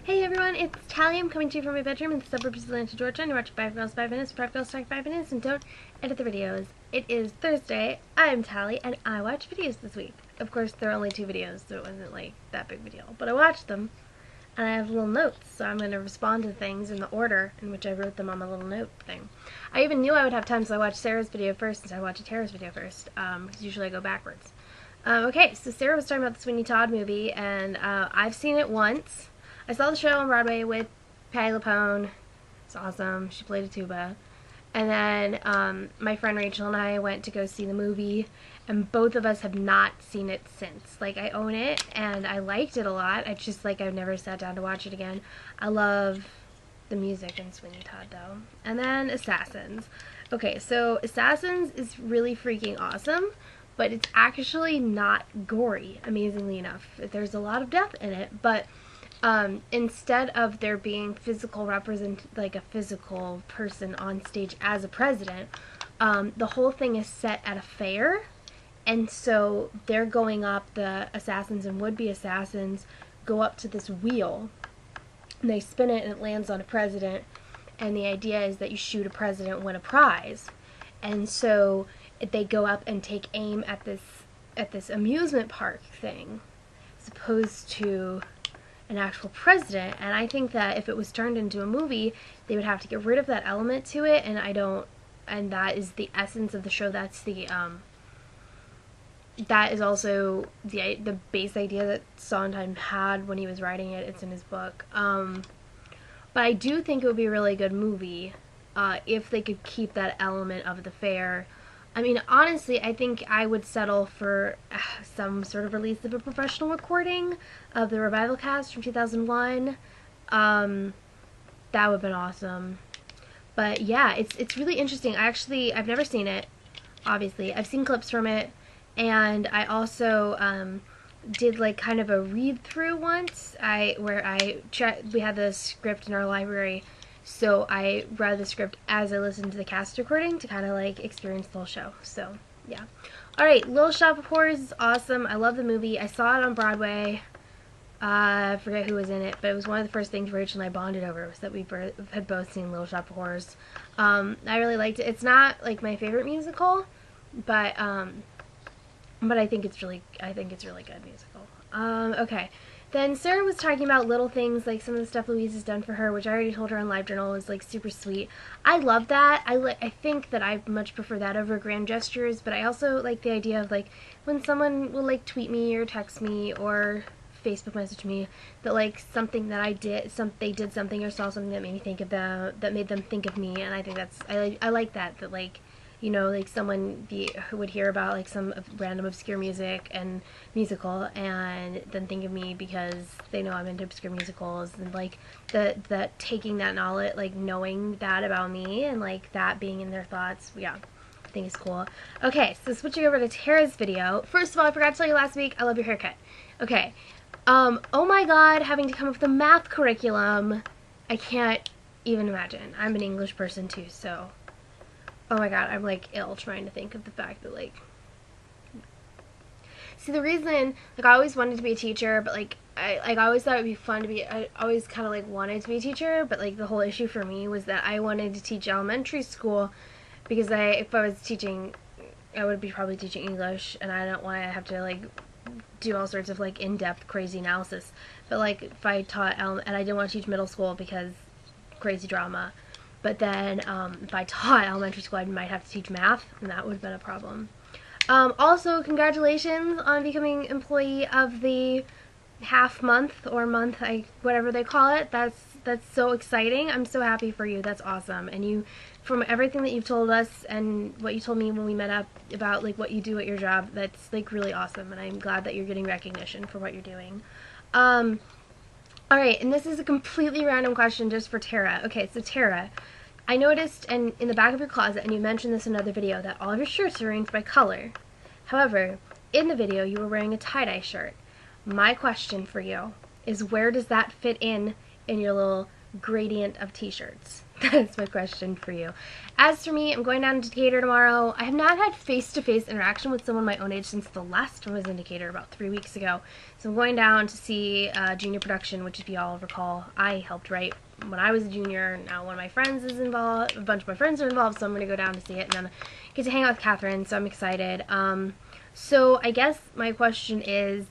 Hey everyone, it's Tally. I'm coming to you from my bedroom in the suburbs of Atlanta, Georgia, and you're watching 5 Girls 5 Minutes. 5 Girls Talk 5 Minutes, and don't edit the videos. It is Thursday. I'm Tally, and I watched videos this week. Of course, there are only 2 videos, so it wasn't like that big of a deal. But I watched them, and I have little notes, so I'm going to respond to things in the order in which I wrote them on my little note thing. I even knew I would have time, so I watched Sarah's video first instead of watching Tara's video first, because usually I go backwards. Okay, so Sarah was talking about the Sweeney Todd movie, and I've seen it once. I saw the show on Broadway with Patti LuPone. It's awesome. She played a tuba. And then my friend Rachel and I went to go see the movie, and both of us have not seen it since. Like, I own it, and I liked it a lot. It's just like I've never sat down to watch it again. I love the music in Sweeney Todd, though. And then Assassins. Okay, so Assassins is really freaking awesome, but it's actually not gory, amazingly enough. There's a lot of death in it, but instead of there being like a physical person on stage as a president, the whole thing is set at a fair, and so they're going up, the assassins and would-be assassins go up to this wheel, and they spin it and it lands on a president, and the idea is that you shoot a president, win a prize. And so they go up and take aim at this amusement park thing, as opposed to an actual president. And I think that if it was turned into a movie, they would have to get rid of that element to it, and that is the essence of the show. That's that is also the base idea that Sondheim had when he was writing it. It's in his book. But I do think it would be a really good movie if they could keep that element of the fair. I mean, honestly, I think I would settle for some sort of release of a professional recording of the revival cast from 2001. That would have been awesome. But yeah, it's really interesting. I've never seen it, obviously. I've seen clips from it, and I also did like kind of a read-through once, we had the script in our library, so I read the script as I listened to the cast recording to kind of like experience the whole show. So yeah. Alright, Little Shop of Horrors is awesome. I love the movie. I saw it on Broadway. I forget who was in it, but it was one of the first things Rachel and I bonded over, was that we had both seen Little Shop of Horrors. I really liked it. It's not like my favorite musical, but I think it's really good musical. Okay. Then Sarah was talking about little things, like some of the stuff Louise has done for her, which I already told her on LiveJournal is like super sweet. I love that. I think that I much prefer that over grand gestures, but I also like the idea of like when someone will like tweet me or text me or Facebook message me that like something that they did something or saw something that made me think about, that made them think of me, and I think that's, I like that like, you know, like someone who would hear about like some random obscure musical and then think of me because they know I'm into obscure musicals, and like the taking that knowledge, like knowing that about me and like that being in their thoughts. Yeah, I think it's cool. Okay, so switching over to Tara's video. First of all, I forgot to tell you last week, I love your haircut. Okay, oh my god, having to come up with a math curriculum, I can't even imagine. I'm an English person too, so oh my god, I'm like ill trying to think of the fact that like, see, the reason, like, I always wanted to be a teacher, but like I always thought it would be fun to be, I always kind of like wanted to be a teacher, but like the whole issue for me was that I wanted to teach elementary school, because if I was teaching, I would be probably teaching English, and I don't want to have to like do all sorts of like in-depth crazy analysis. But like if I taught and I didn't want to teach middle school because crazy drama. But then if I taught elementary school, I might have to teach math, and that would have been a problem. Also, congratulations on becoming employee of the half month or month, whatever they call it. That's so exciting. I'm so happy for you. That's awesome. And you, from everything that you've told us and what you told me when we met up about like what you do at your job, that's like really awesome. And I'm glad that you're getting recognition for what you're doing. Alright, and this is a completely random question just for Tara. Okay, so Tara, I noticed in the back of your closet, and you mentioned this in another video, that all of your shirts are arranged by color. However, in the video you were wearing a tie-dye shirt. My question for you is, where does that fit in your little gradient of t-shirts? That's my question for you. As for me, I'm going down to Decatur tomorrow. I have not had face-to-face interaction with someone my own age since the last one was in Decatur about 3 weeks ago. So I'm going down to see junior production, which, if you all recall, I helped write when I was a junior. Now one of my friends is involved, a bunch of my friends are involved, so I'm going to go down to see it and then get to hang out with Catherine, so I'm excited. So I guess my question is,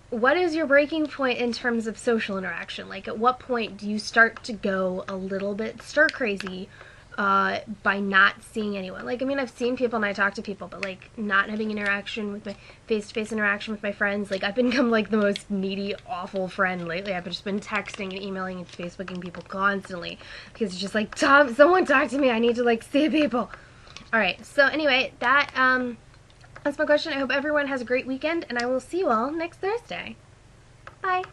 what is your breaking point in terms of social interaction? Like, at what point do you start to go a little bit stir crazy by not seeing anyone? Like, I mean, I've seen people and I talk to people, but, like, not having interaction with my face-to-face interaction with my friends. Like, I've become, like, the most needy, awful friend lately. I've just been texting and emailing and Facebooking people constantly because it's just like, Tom, someone talk to me. I need to, like, see people. All right. So anyway, that's my question. I hope everyone has a great weekend, and I will see you all next Thursday. Bye.